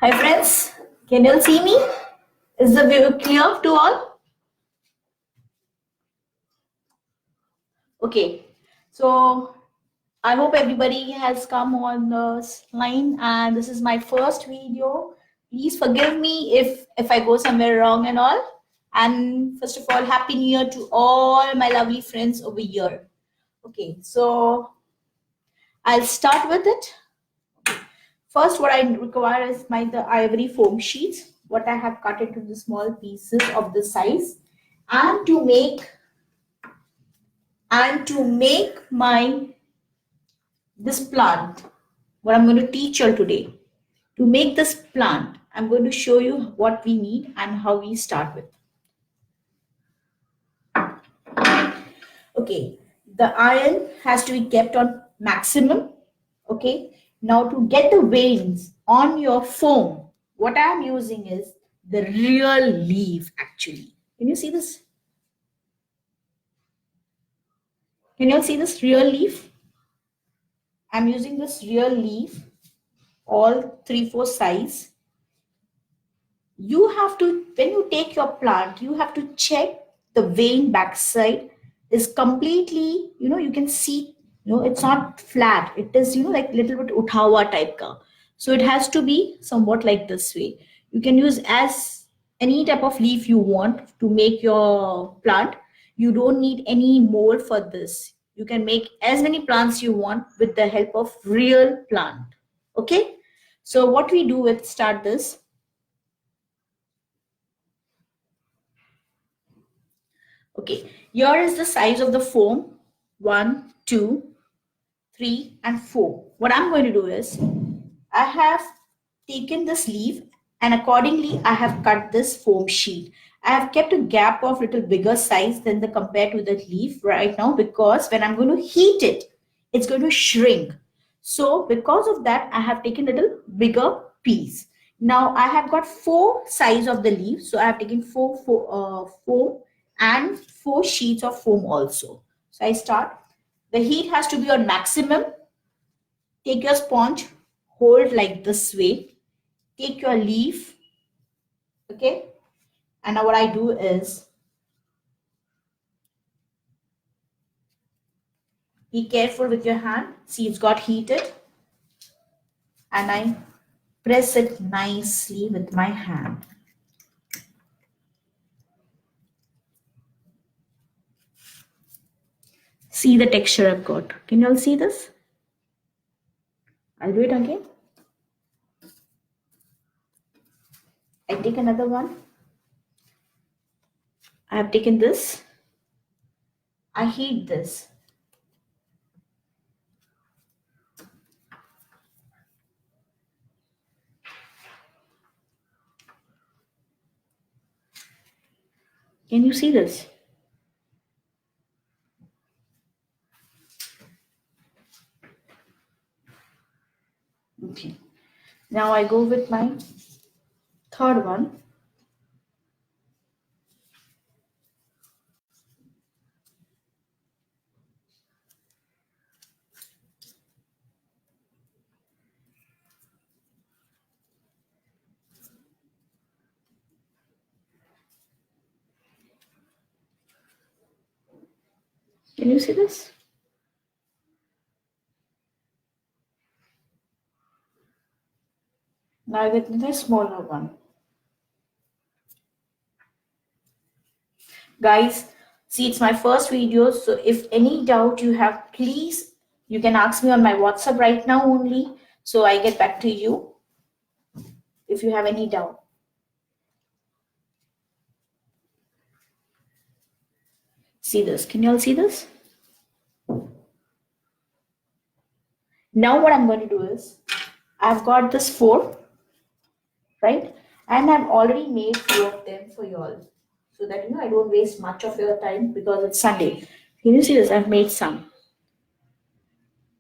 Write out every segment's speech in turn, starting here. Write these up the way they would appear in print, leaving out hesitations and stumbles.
Hi friends, can you all see me? Is the view clear to all? Okay, so I hope everybody has come on the line and this is my first video. Please forgive me if I go somewhere wrong and all. And first of all, Happy New Year to all my lovely friends over here. Okay, so I'll start with it. First, what I require is the ivory foam sheets, what I have cut into the small pieces of the size, and to make my this plant, what I'm going to teach you today. To make this plant, I'm going to show you what we need and how we start with. Okay, the iron has to be kept on maximum. Okay, now to get the veins on your foam, what I'm using is the real leaf actually. Can you see this? Can you all see this real leaf? I'm using this real leaf, all 3/4 size. You have to, when you take your plant, you have to check the vein backside is completely, you can see, it's not flat. It is, like little bit uthawa type ka. So it has to be somewhat like this way. You can use as any type of leaf you want to make your plant. You don't need any mold for this. You can make as many plants you want with the help of real plant. Okay. So what we do with start this. Okay, here is the size of the foam. 1, 2, 3, and 4. What I'm going to do is, I have taken this leaf and accordingly I have cut this foam sheet. I have kept a gap of little bigger size than the compared to the leaf right now because when I'm going to heat it, it's going to shrink. So because of that, I have taken a little bigger piece. Now I have got 4 size of the leaf. So I have taken 4 foam and 4 sheets of foam also. So I start. The heat has to be on maximum. Take your sponge, hold like this way. Take your leaf, okay? And now what I do is, be careful with your hand. See, it's got heated. And I press it nicely with my hand. See the texture I've got. Can you all see this? I'll do it again. I take another one. I have taken this. I heat this. Can you see this? Okay. Now I go with my third one. Can you see this? Now I get the smaller one. Guys, see, it's my first video, so if any doubt you have, please, you can ask me on my WhatsApp right now only, so I get back to you if you have any doubt. See this? Can you all see this? Now what I'm going to do is, I've got this 4, right? And I've already made 2 of them for you all, so that I don't waste much of your time because it's Sunday. Can you see this? I've made some,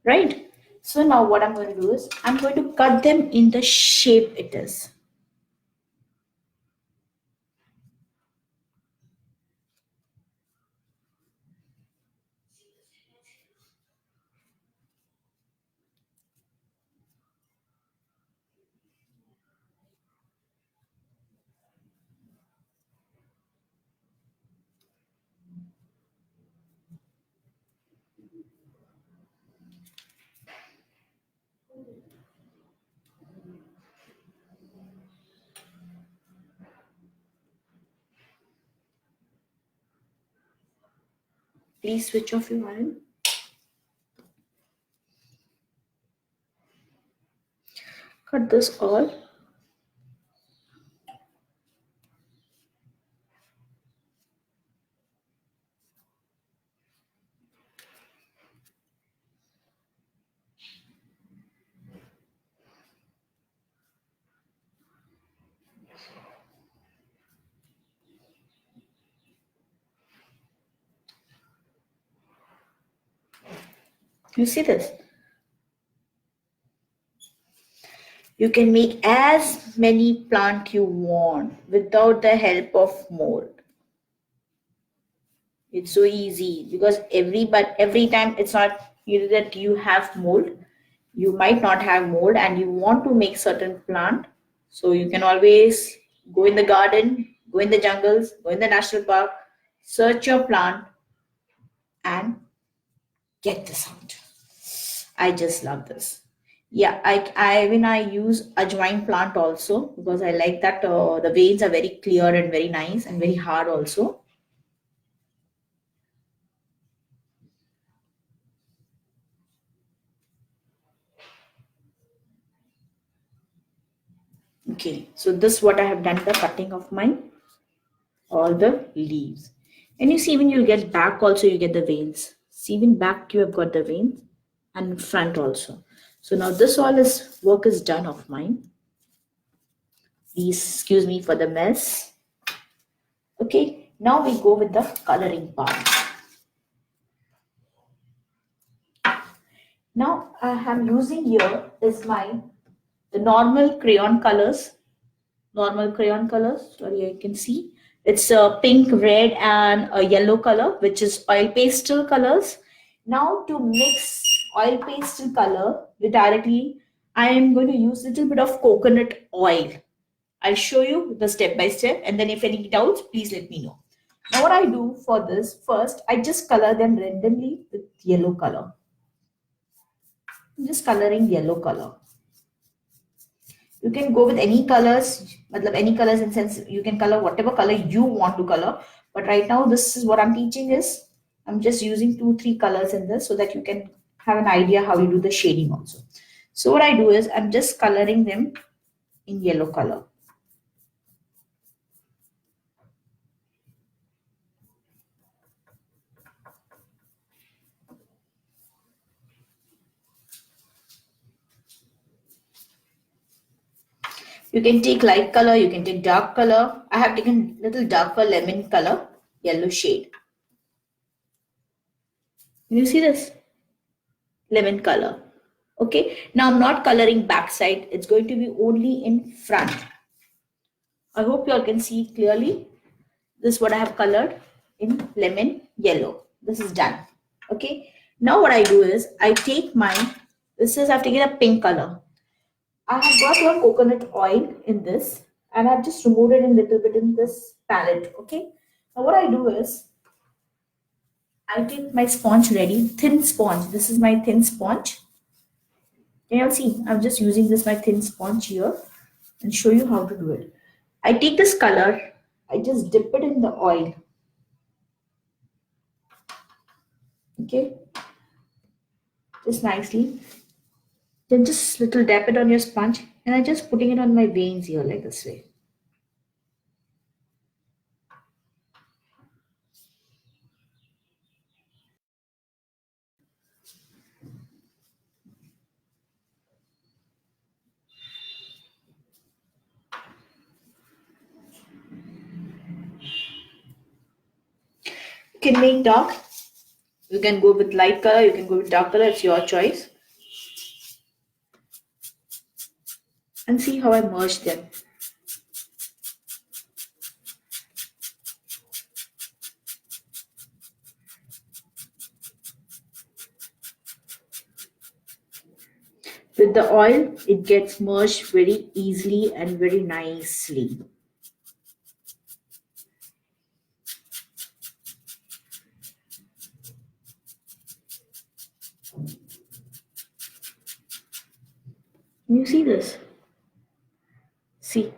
right? So now what I'm going to do is, I'm going to cut them in the shape it is. Please switch off your iron. Cut this all. You see this? You can make as many plant you want without the help of mold. It's so easy because every time it's not that you have mold. You might not have mold and you want to make certain plant. So you can always go in the garden, go in the jungles, go in the national park, search your plant and get this out. I just love this. Yeah, I use ajwain plant also because I like that the veins are very clear and very nice and very hard also. Okay, so this is what I have done the cutting of my all the leaves. And you see when you get back also you get the veins. See even back you have got the veins and in front also. So now this all is work is done of mine. Please excuse me for the mess. Okay, now we go with the coloring part. Now I am using here is my the normal crayon colors. Normal crayon colors. Sorry, I can see it's a pink, red, and a yellow color, which is oil pastel colors. Now to mix oil pastel color with directly, I am going to use a little bit of coconut oil. I'll show you the step by step, and then if any doubts, please let me know. Now what I do for this, first I just color them randomly with yellow color. I'm just coloring yellow color. You can go with any colors, any colors in sense you can color whatever color you want to color. But right now, this is what I'm teaching is I'm just using 2-3 colors in this so that you can have an idea how you do the shading also. So what I do is I'm just coloring them in yellow color. You can take light color, you can take dark color. I have taken little darker lemon color, yellow shade. You see this? Lemon color. Okay, now I'm not coloring backside, it's going to be only in front. I hope you all can see clearly. This is what I have colored in lemon yellow. This is done. Okay, now what I do is I take I've taken a pink color. I have got your coconut oil in this and I've just removed it a little bit in this palette. Okay, now what I do is I take my sponge ready, thin sponge. This is my thin sponge. Can you all see? I'm just using my thin sponge here and show you how to do it. I take this color, I just dip it in the oil. Okay, just nicely. Then just little dab it on your sponge and I'm just putting it on my veins here like this way. You can make dark. You can go with light color, you can go with dark color, it's your choice. And see how I merge them. With the oil, it gets merged very easily and very nicely. You see this? See?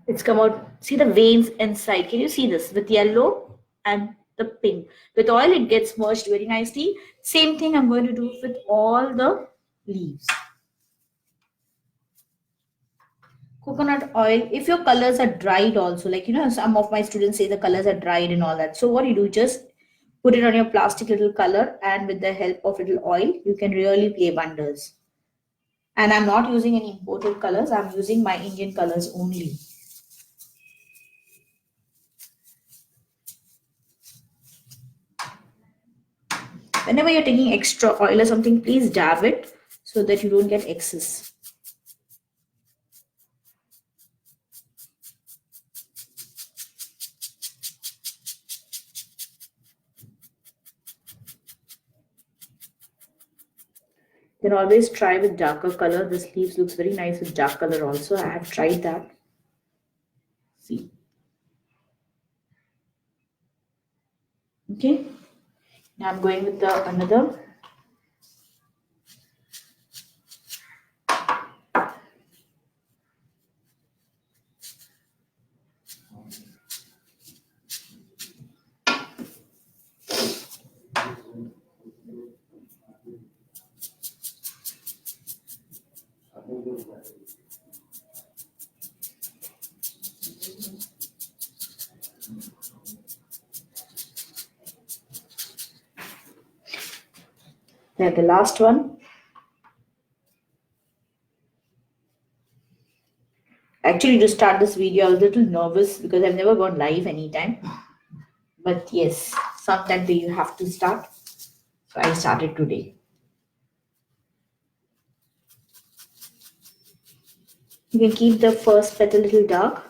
It's come out. See the veins inside. Can you see this with yellow and the pink. With oil, it gets merged very nicely. Same thing I'm going to do with all the leaves. Coconut oil, if your colors are dried also, like, some of my students say the colors are dried and all that. So what you do, just put it on your plastic little color, and with the help of little oil, you can really play wonders. And I'm not using any imported colors. I'm using my Indian colors only. Whenever you're taking extra oil or something, please dab it so that you don't get excess. You can always try with darker color. This leaves looks very nice with dark color also. I have tried that. See. Okay. Now I'm going with the another. Then the last one. Actually, to start this video, I was a little nervous because I've never gone live anytime. But yes, sometimes you have to start. So I started today. You can keep the first petal a little dark.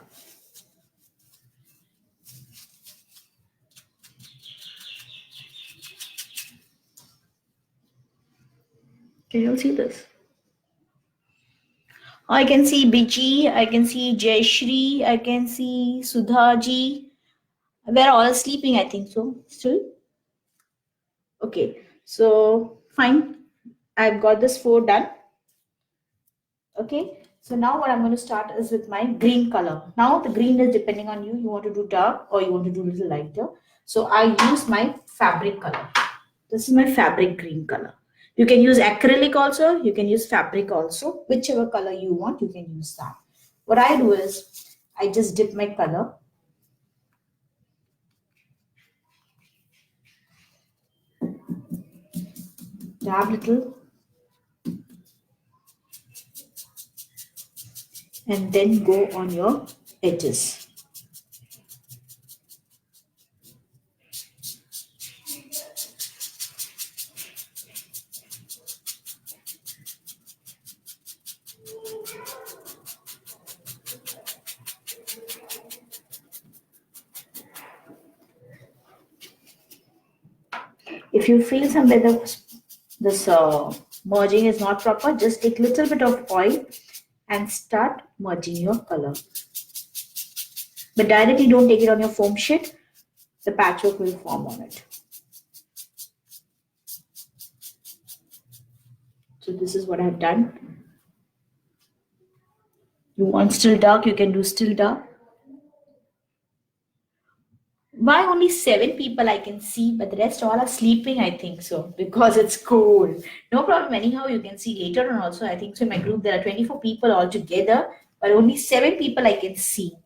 Can you all see this? I can see Biji, I can see Jayashri, I can see Sudhaji. We're all sleeping, I think so. Still? Okay, so fine. I've got this 4 done. Okay, so now what I'm going to start is with my green color. Now the green is depending on you. You want to do dark or you want to do a little lighter. So I use my fabric color. This is my fabric green color. You can use acrylic also. You can use fabric also. Whichever color you want, you can use that. What I do is I just dip my color. Dab little. And then go on your edges. If you feel somewhere this merging is not proper, just take little bit of oil and start merging your color. But directly don't take it on your foam sheet. The patchwork will form on it. So this is what I have done. You want still dark, you can do still dark. Why only 7 people I can see, but the rest all are sleeping, I think so, because it's cold. No problem. Anyhow, you can see later on also. I think so in my group there are 24 people altogether, but only 7 people I can see.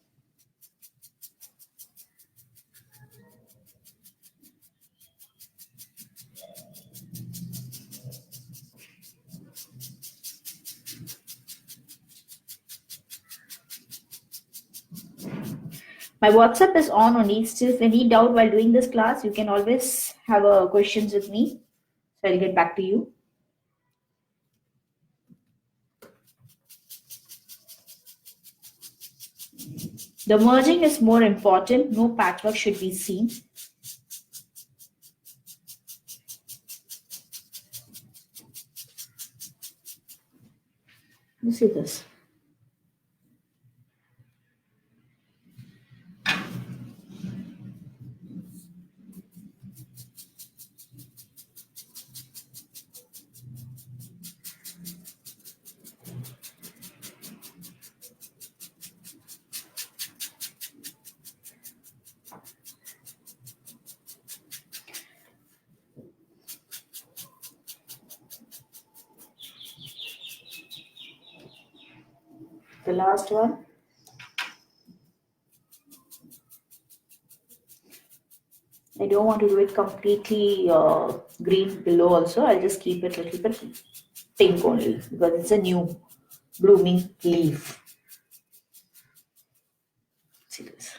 My WhatsApp is on only. Still, if any doubt while doing this class, you can always have questions with me. So I'll get back to you. The merging is more important. No patchwork should be seen. You see this. The last one. I don't want to do it completely green below also. I'll just keep it a little bit pink only because it's a new blooming leaf. See this.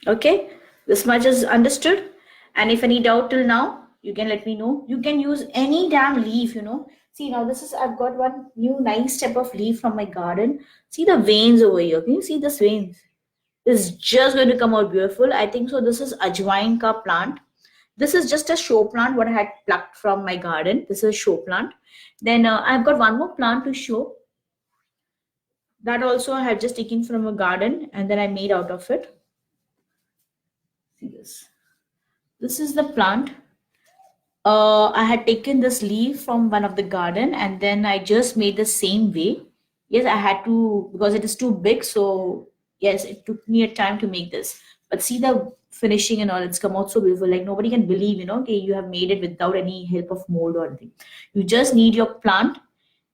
Okay, this much is understood. And if any doubt till now, you can let me know. You can use any damn leaf, you know. See now this is, I've got one new nice type of leaf from my garden. See the veins over here. Can you see this veins? It's just going to come out beautiful. I think so. This is ajwain ka plant. This is just a show plant what I had plucked from my garden. This is a show plant. Then I've got one more plant to show. That also I had just taken from a garden and then I made out of it. See this. This is the plant. I had taken this leaf from one of the garden and then I just made the same way. Yes, I had to because it is too big. So yes, it took me a time to make this. But see the finishing and all, it's come out so beautiful. Like nobody can believe, you know, okay, you have made it without any help of mold or anything. You just need your plant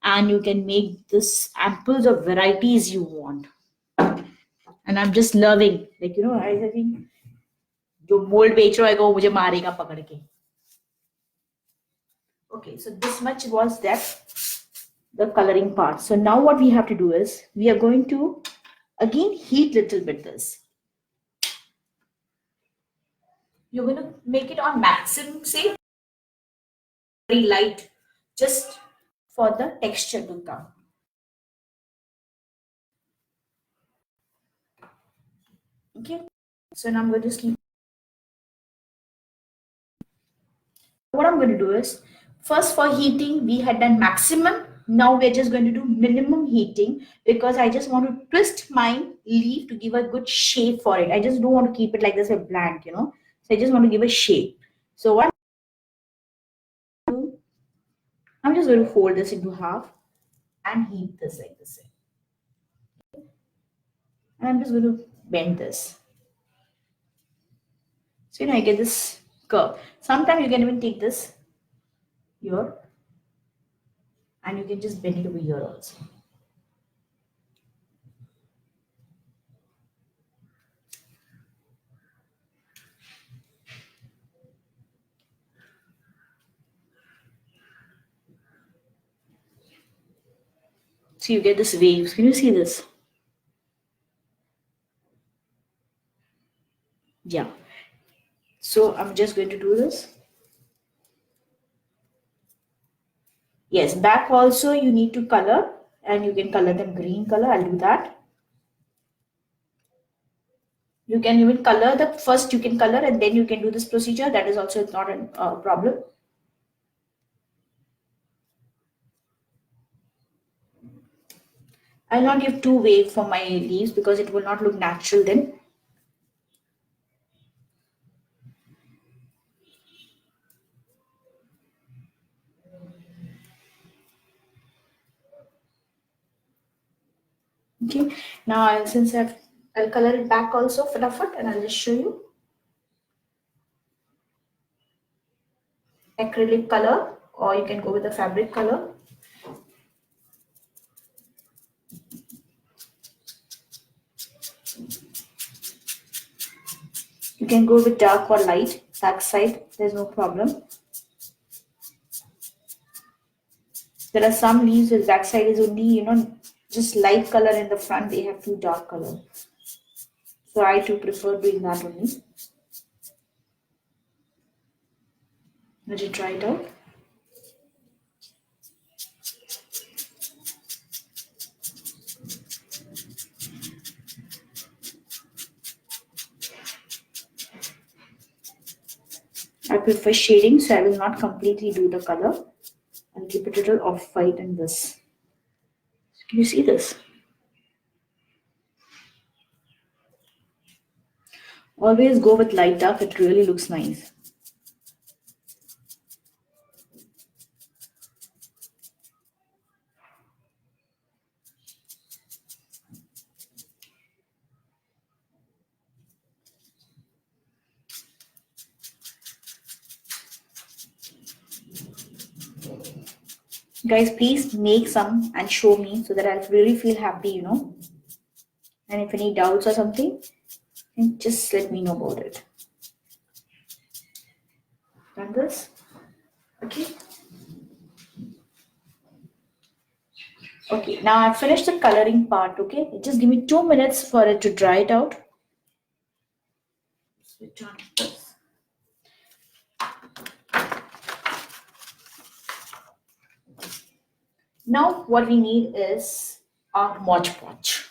and you can make this amples of varieties you want. And I'm just loving, like, you know, I think जो mold बेच रहा है वो मुझे मारेगा पकड़ के. Okay, so this much was that, the coloring part. So now what we have to do is, we are going to again heat little bit this. You're going to make it on maximum, say, very light, just for the texture to come. Okay, so now I'm going to just keep. What I'm going to do is, first for heating, we had done maximum. Now we're just going to do minimum heating because I just want to twist my leaf to give a good shape for it. I just don't want to keep it like this, a blank, you know. So I just want to give a shape. So what I'm just going to fold this into half and heat this like this. And I'm just going to bend this. So, you know, I get this curve. Sometimes you can even take this here and you can just bend it over here also. So you get this waves. Can you see this? Yeah. So I'm just going to do this. Yes, back also you need to color and you can color them green color. I'll do that. You can even color the first, you can color and then you can do this procedure. That is also not a problem. I'll not give two wave for my leaves because it will not look natural then. Okay, now since I'll color it back also for the foot and I'll just show you. Acrylic color or you can go with the fabric color. You can go with dark or light, back side, there's no problem. There are some leaves with back side is only, you know, just light color in the front, they have two dark color. So I too prefer doing that only. Let you try it out. I prefer shading, so I will not completely do the color. I'll keep it a little off-white in this. Can you see this? Always go with light dark, it really looks nice. Guys, please make some and show me so that I'll really feel happy, you know. And if any doubts or something, just let me know about it. Done this? Okay. Okay, now I've finished the coloring part, okay? Just give me 2 minutes for it to dry it out. Switch on this. Now what we need is our Mod Podge.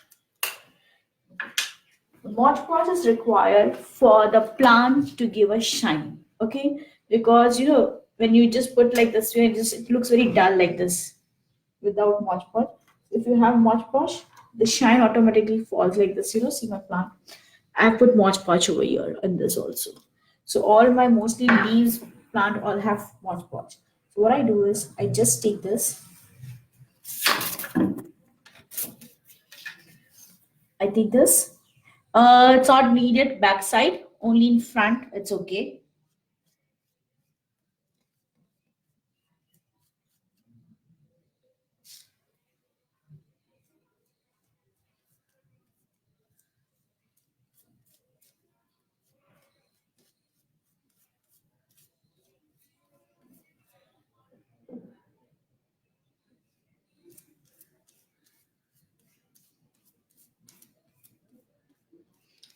The Mod Podge is required for the plant to give a shine, okay? Because you know, when you just put like this, it looks very dull like this without Mod Podge. If you have Mod Podge, the shine automatically falls like this, you know, see my plant. I've put Mod Podge over here and this also. So all my mostly leaves plant all have Mod Podge. So what I do is I just take this. I take this. It's not needed backside, only in front. It's okay.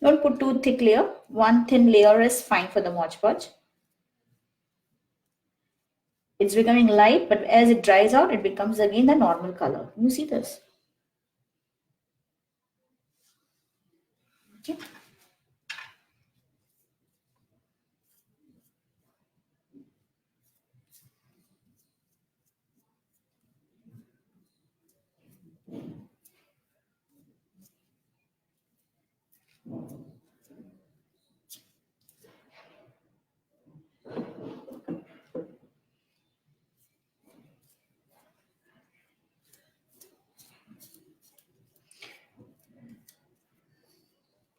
Don't put too thick layer. One thin layer is fine for the Mod Podge. It's becoming light, but as it dries out, it becomes again the normal color. You see this? Okay.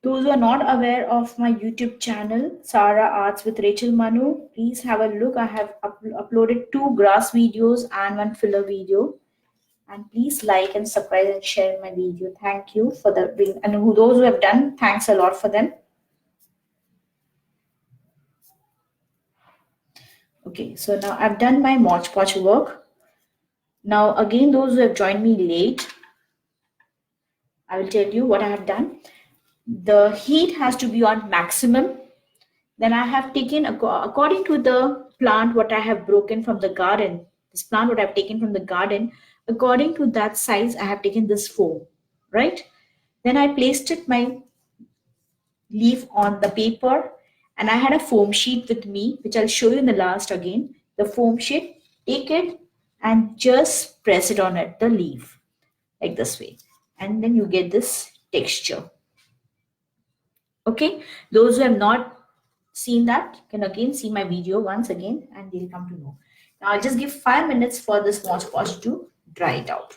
Those who are not aware of my YouTube channel, Sarah Arts with Rachel Manu, please have a look. I have uploaded 2 grass videos and 1 filler video. And please like and subscribe and share my video. Thank you for the and those who have done, thanks a lot for them. Okay, so now I've done my Mod Podge work. Now again, those who have joined me late, I will tell you what I have done. The heat has to be on maximum. Then I have taken, according to the plant what I have broken from the garden, this plant what I've taken from the garden, according to that size, I have taken this foam, right? Then I placed it my leaf on the paper, and I had a foam sheet with me, which I'll show you in the last again. The foam sheet, take it and just press it on it, the leaf, like this way. And then you get this texture. Okay, those who have not seen that can again see my video once again and they'll come to know. Now I'll just give 5 minutes for this Mod Podge to dry it out.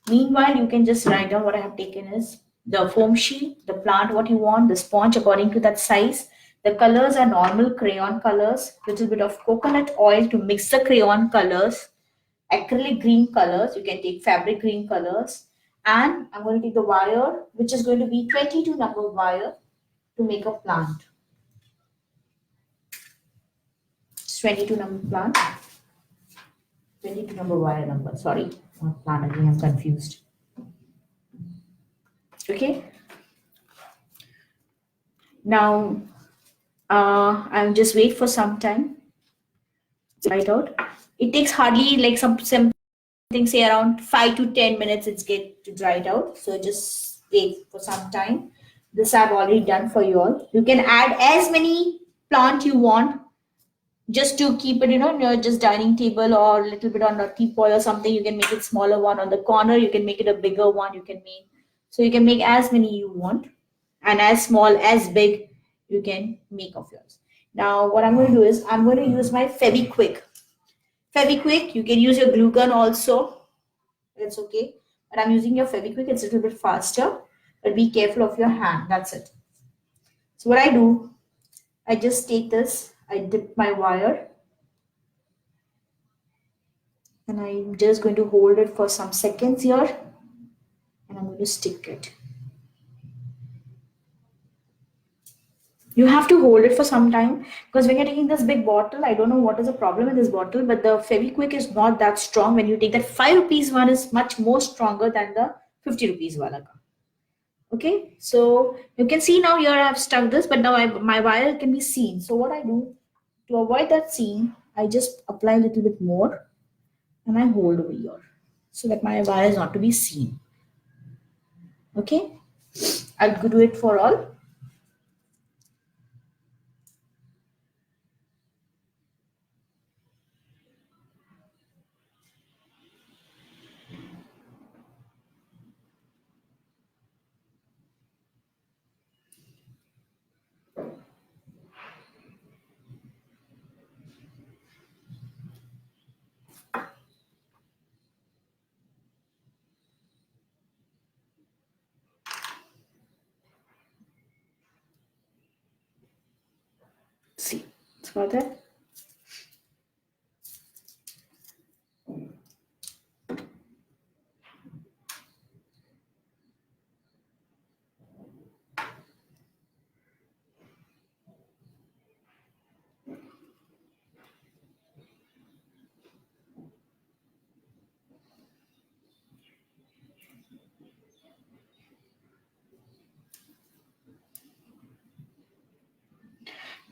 Meanwhile, you can just write down what I have taken is the foam sheet, the plant what you want, the sponge according to that size. The colors are normal crayon colors, little bit of coconut oil to mix the crayon colors, acrylic green colors, you can take fabric green colors, and I'm going to take the wire, which is going to be 22 number wire to make a plant. It's 22 number plant. 22 number wire number, sorry, not plant again, I'm confused. Okay. Now, I'll just wait for some time. Right out. It takes hardly like something say around 5 to 10 minutes it's get to dry it out. So just wait for some time. This I've already done for you all. You can add as many plant you want just to keep it, you know, your just dining table or a little bit on a teapot or something. You can make it smaller one on the corner. You can make it a bigger one. You can make, so you can make as many you want, and as small as big you can make of yours. Now what I'm going to do is I'm going to use my Fevikwik. Fevikwik, you can use your glue gun also. It's okay. But I'm using your Fevikwik. It's a little bit faster. But be careful of your hand. That's it. So what I do, I just take this. I dip my wire. And I'm just going to hold it for some seconds here, and I'm going to stick it. You have to hold it for some time because when you're taking this big bottle, I don't know what is the problem with this bottle, but the Fevikwik is not that strong. When you take that 5 rupees one is much more stronger than the 50 rupees one. Okay, so you can see now here I have stuck this, but now my wire can be seen. So what I do to avoid that seam, I just apply a little bit more and I hold over here so that my wire is not to be seen. Okay, I'll do it for all. See, it's got that.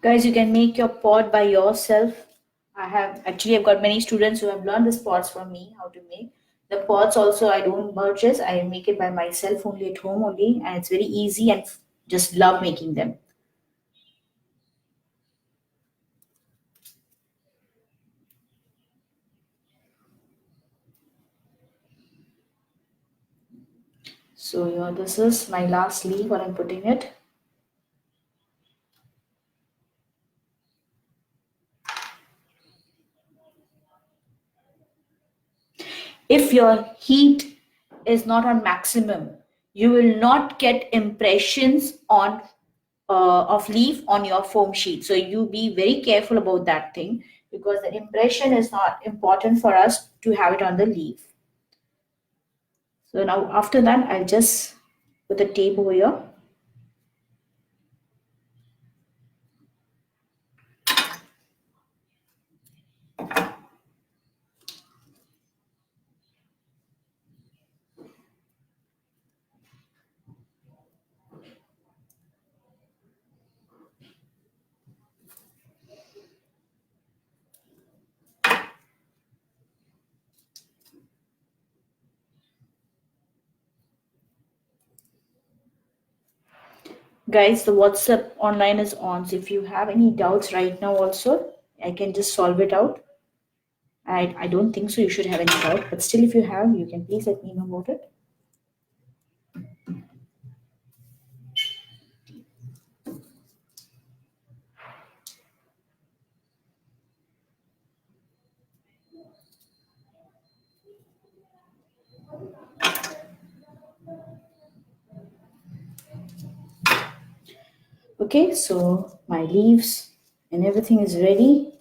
Guys, you can make your pot by yourself. I've got many students who have learned this pots from me, how to make. The pots also I don't purchase, I make it by myself only at home only, and it's very easy and just love making them. So here this is my last leaf where I'm putting it. If your heat is not on maximum, you will not get impressions on of leaf on your foam sheet. So you be very careful about that thing because the impression is not important for us to have it on the leaf. So now after that, I'll just put the tape over here. Guys, the WhatsApp online is on. So if you have any doubts right now also, I can just solve it out. I don't think so you should have any doubt, but still if you have, you can please let me know about it. Okay, so my leaves and everything is ready.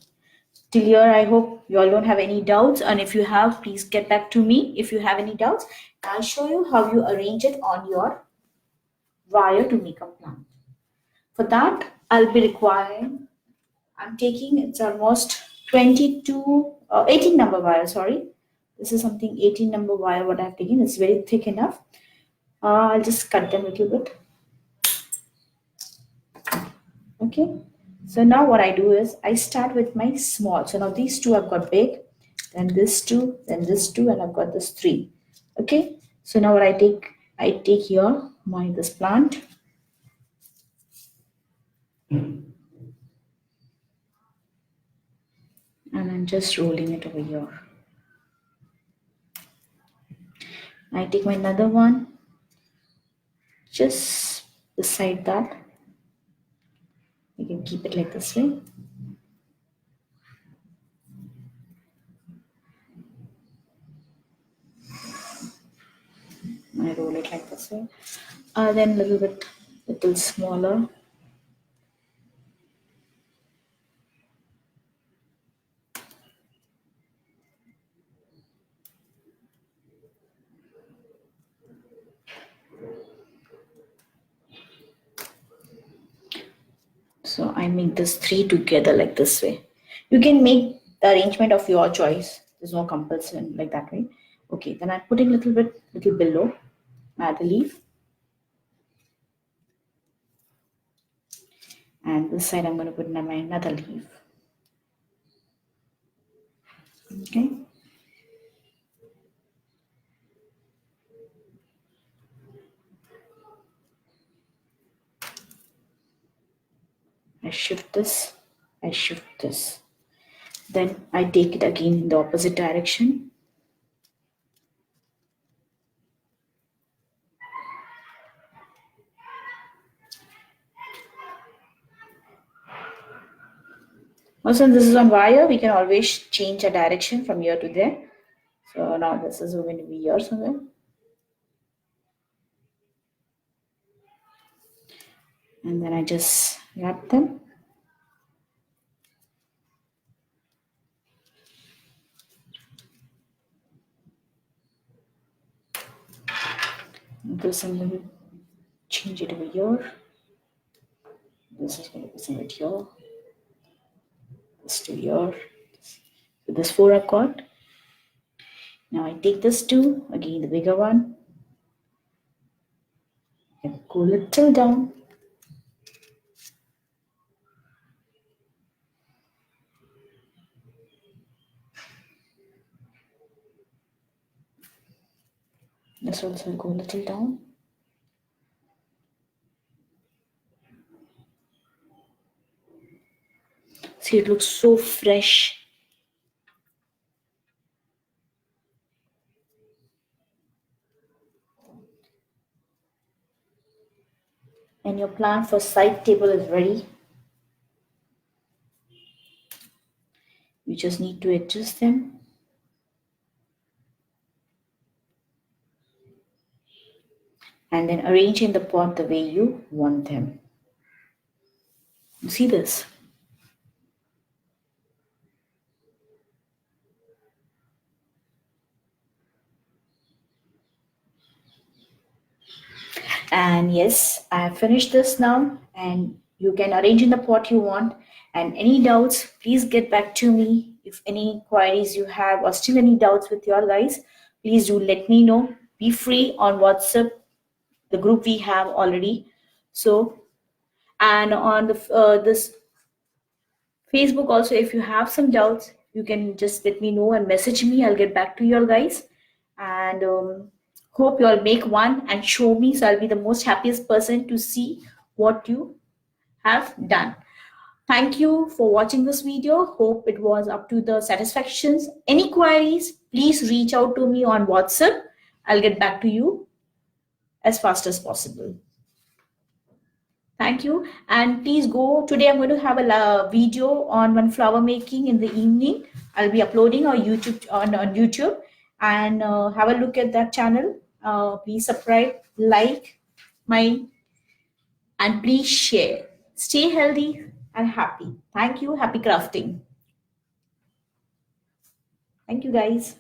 Till here, I hope you all don't have any doubts. And if you have, please get back to me if you have any doubts. I'll show you how you arrange it on your wire to make a plant. For that, I'll be requiring, I'm taking, it's almost 22, 18 number wire, sorry. This is something 18 number wire what I've taken. It's very thick enough. I'll just cut them a little bit. Okay, so now what I do is I start with my small. So now these two I've got big, then this two, then this two, and I've got this three. Okay, so now what I take here this plant, and I'm just rolling it over here. I take my another one just beside that. You can keep it like this way. I roll it like this way. Then a little smaller. I make this 3 together like this way. You can make the arrangement of your choice. There's no compulsion like that way. Okay, then I'm putting little below, add the leaf. And this side I'm going to put my another leaf. Okay. I shift this, I shift this. Then I take it again in the opposite direction. Also, since this is on wire, we can always change a direction from here to there. So now this is going to be here somewhere. And then I just wrap them. This I'm going to change it over here. This is going to be somewhere here. This to here. So this 4 I've got. Now I take this 2, again the bigger one. And go a little down. This also will go a little down. See, it looks so fresh. And your plant for side table is ready. You just need to adjust them. And then arrange in the pot the way you want them. You see this? And yes, I have finished this now, and you can arrange in the pot you want. And any doubts, please get back to me. If any queries you have or still any doubts with your guys, please do let me know. Be free on WhatsApp, the group we have already. So, and on the this Facebook also, if you have some doubts, you can just let me know and message me. I'll get back to you all guys. And hope you all make one and show me. So I'll be the most happiest person to see what you have done. Thank you for watching this video. Hope it was up to the satisfactions. Any queries, please reach out to me on WhatsApp. I'll get back to you as fast as possible. Thank you. And please go. Today I'm going to have a video on one flower making in the evening. I'll be uploading on YouTube and have a look at that channel. Please subscribe, like my, and please share. Stay healthy and happy. Thank you. Happy crafting. Thank you guys.